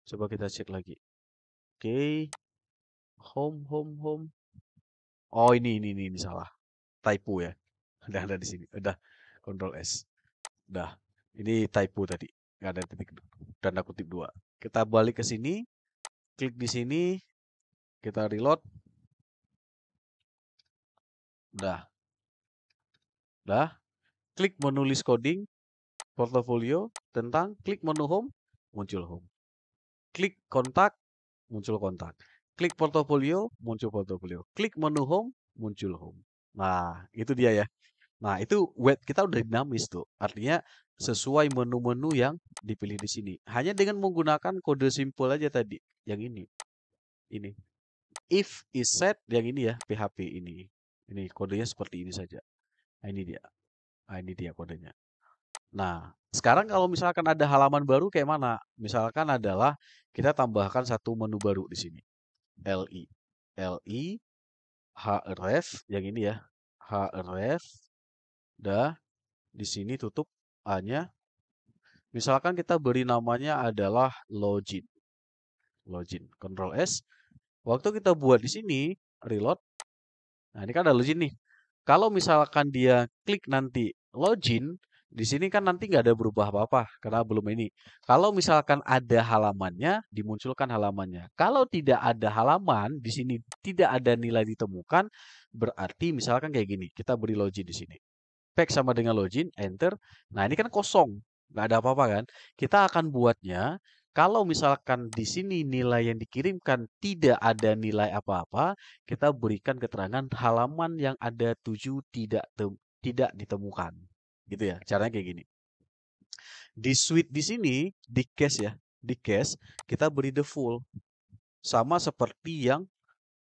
Coba kita cek lagi. Oke. Home. Oh, ini salah. Typo ya. Udah ada di sini. Udah. Ctrl S. Udah. Ini typo tadi. Nggak ada titik. tanda kutip 2. Kita balik ke sini, klik di sini, kita reload. Udah. Klik menulis coding, portofolio, tentang, klik menu home, muncul home. Klik kontak, muncul kontak. Klik portofolio, muncul portofolio. Klik menu home, muncul home. Nah, itu dia ya. Nah, itu web kita udah dinamis tuh. Artinya sesuai menu-menu yang dipilih di sini. Hanya dengan menggunakan kode simpel aja tadi. Yang ini. Ini. If is set, yang ini ya, PHP ini. Ini kodenya seperti ini saja. Nah, ini dia. Nah, ini dia kodenya. Nah, sekarang kalau misalkan ada halaman baru kayak mana? Misalkan adalah kita tambahkan satu menu baru di sini. LI. LI, href, yang ini ya. Href, dah, di sini tutup A-nya. Misalkan kita beri namanya adalah login. Login, Ctrl S. Waktu kita buat di sini, reload. Nah, ini kan ada login nih. Kalau misalkan dia klik nanti login, di sini kan nanti nggak ada berubah apa-apa karena belum ini. Kalau misalkan ada halamannya, dimunculkan halamannya. Kalau tidak ada halaman, di sini tidak ada nilai ditemukan, berarti misalkan kayak gini. Kita beri login di sini. Back sama dengan login, enter. Nah, ini kan kosong, nggak ada apa-apa kan. Kita akan buatnya, kalau misalkan di sini nilai yang dikirimkan tidak ada nilai apa-apa, kita berikan keterangan halaman yang ada 7 tidak ditemukan. Gitu ya, caranya kayak gini. Di suite di sini, di case ya, di case, kita beri the full. Sama seperti yang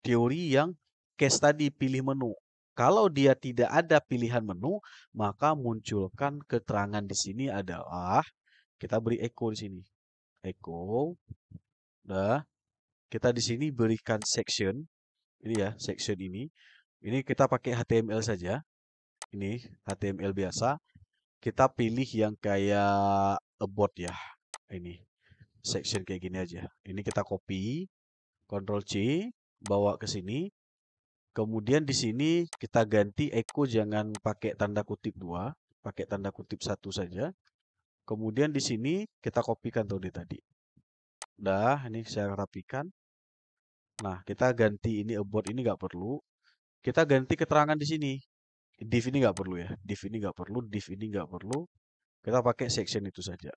teori yang case tadi pilih menu. Kalau dia tidak ada pilihan menu, maka munculkan keterangan di sini adalah kita beri echo di sini. Echo. Nah, kita di sini berikan section. Ini ya, section ini. Ini kita pakai HTML saja. Ini HTML biasa. Kita pilih yang kayak about ya. Ini section kayak gini aja. Ini kita copy, Ctrl C, bawa ke sini. Kemudian di sini kita ganti echo jangan pakai tanda kutip 2, pakai tanda kutip 1 saja. Kemudian di sini kita kopikan tuh tadi. Udah, ini saya rapikan. Nah, kita ganti ini about ini nggak perlu. Kita ganti keterangan di sini. Div ini nggak perlu ya. Div ini nggak perlu, div ini nggak perlu. Kita pakai section itu saja.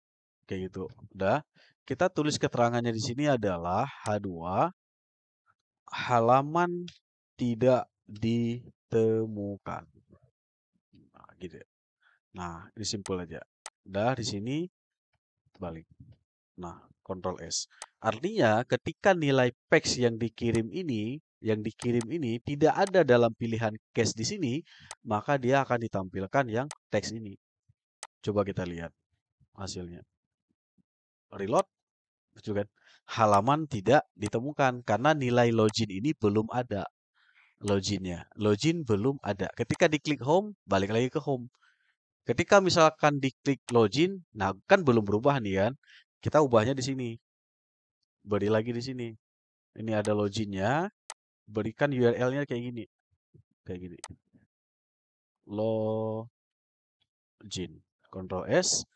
Kayak gitu. Udah. Kita tulis keterangannya di sini adalah H2 halaman tidak ditemukan. Nah, gitu ya. Nah, ini simpel aja. Udah di sini balik. Nah, Ctrl S. Artinya ketika nilai PEX yang dikirim ini tidak ada dalam pilihan cache di sini, maka dia akan ditampilkan yang teks ini. Coba kita lihat hasilnya. Reload, juga halaman tidak ditemukan karena nilai login ini belum ada. Loginnya, login belum ada. Ketika diklik home, balik lagi ke home. Ketika misalkan diklik login, nah kan belum berubah nih kan. Kita ubahnya di sini. Beri lagi di sini. Ini ada loginnya. Berikan URL-nya kayak gini. Kayak gini. Login. Ctrl S.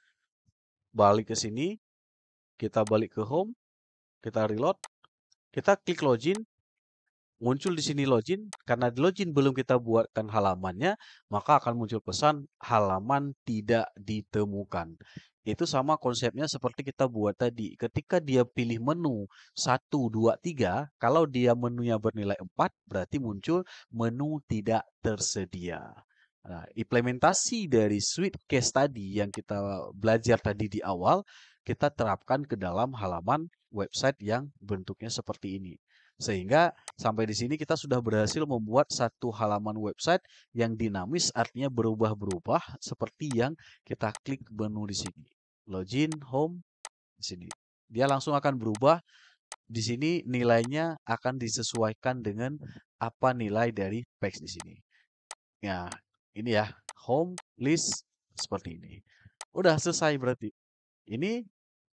Balik ke sini. Kita balik ke home. Kita reload. Kita klik login. Muncul di sini login. Karena di login belum kita buatkan halamannya, maka akan muncul pesan halaman tidak ditemukan. Itu sama konsepnya seperti kita buat tadi. Ketika dia pilih menu 1, 2, 3, kalau dia menunya bernilai 4, berarti muncul menu tidak tersedia. Nah, implementasi dari suite case tadi yang kita belajar tadi di awal, kita terapkan ke dalam halaman website yang bentuknya seperti ini. Sehingga sampai di sini kita sudah berhasil membuat satu halaman website yang dinamis, artinya berubah-berubah seperti yang kita klik menu di sini. Login, home, di sini. Dia langsung akan berubah. Di sini nilainya akan disesuaikan dengan apa nilai dari PEX di sini. Ya, ini ya, home, list, seperti ini. Udah selesai berarti. Ini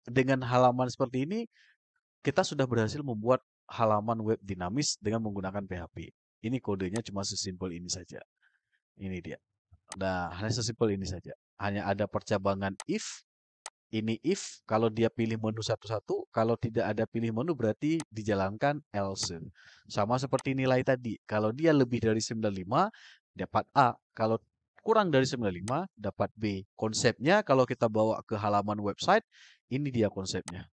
dengan halaman seperti ini, kita sudah berhasil membuat halaman web dinamis dengan menggunakan PHP. Ini kodenya cuma sesimpel ini saja. Ini dia. Nah, hanya sesimpel ini saja. Hanya ada percabangan if, Ini if, kalau dia pilih menu satu-satu, kalau tidak ada pilih menu berarti dijalankan else. Sama seperti nilai tadi, kalau dia lebih dari 95, dapat A. Kalau kurang dari 95, dapat B. Konsepnya kalau kita bawa ke halaman website, ini dia konsepnya.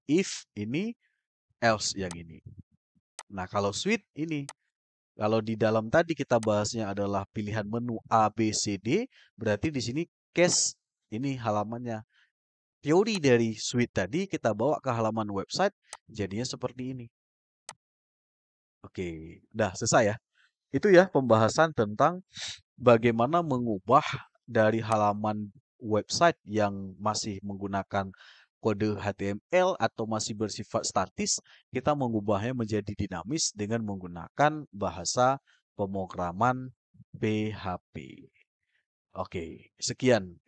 If ini, else yang ini. Nah, kalau switch ini, kalau di dalam tadi kita bahasnya adalah pilihan menu A, B, C, D, berarti di sini case ini halamannya. Teori dari suite tadi kita bawa ke halaman website, jadinya seperti ini. Oke, udah selesai ya. Itu ya pembahasan tentang bagaimana mengubah dari halaman website yang masih menggunakan kode HTML atau masih bersifat statis, kita mengubahnya menjadi dinamis dengan menggunakan bahasa pemrograman PHP. Oke, sekian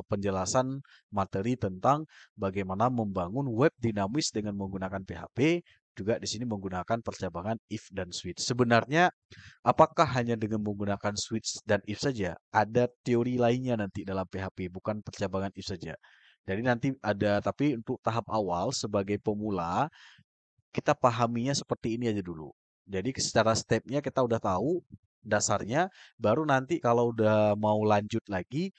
penjelasan materi tentang bagaimana membangun web dinamis dengan menggunakan PHP, juga di sini menggunakan percabangan if dan switch. Sebenarnya, apakah hanya dengan menggunakan switch dan if saja? Ada teori lainnya nanti dalam PHP, bukan percabangan if saja. Jadi nanti ada, tapi untuk tahap awal sebagai pemula, kita pahaminya seperti ini aja dulu. Jadi secara stepnya kita udah tahu dasarnya, baru nanti kalau udah mau lanjut lagi,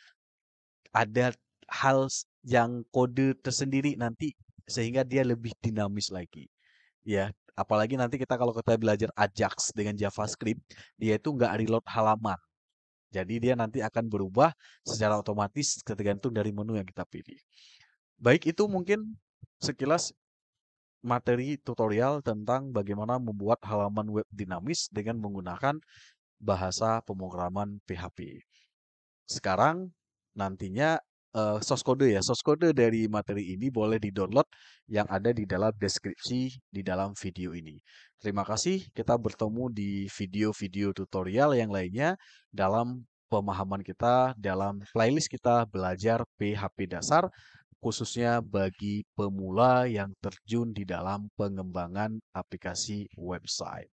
ada hal yang kode tersendiri nanti sehingga dia lebih dinamis lagi. Ya, apalagi nanti kalau kita belajar Ajax dengan JavaScript, dia itu nggak reload halaman. Jadi dia nanti akan berubah secara otomatis tergantung dari menu yang kita pilih. Baik, itu mungkin sekilas materi tutorial tentang bagaimana membuat halaman web dinamis dengan menggunakan bahasa pemrograman PHP. Sekarang nantinya source code ya. Source code dari materi ini boleh di-download yang ada di dalam deskripsi di dalam video ini. Terima kasih. Kita bertemu di video-video tutorial yang lainnya dalam pemahaman kita dalam playlist kita belajar PHP dasar khususnya bagi pemula yang terjun di dalam pengembangan aplikasi website.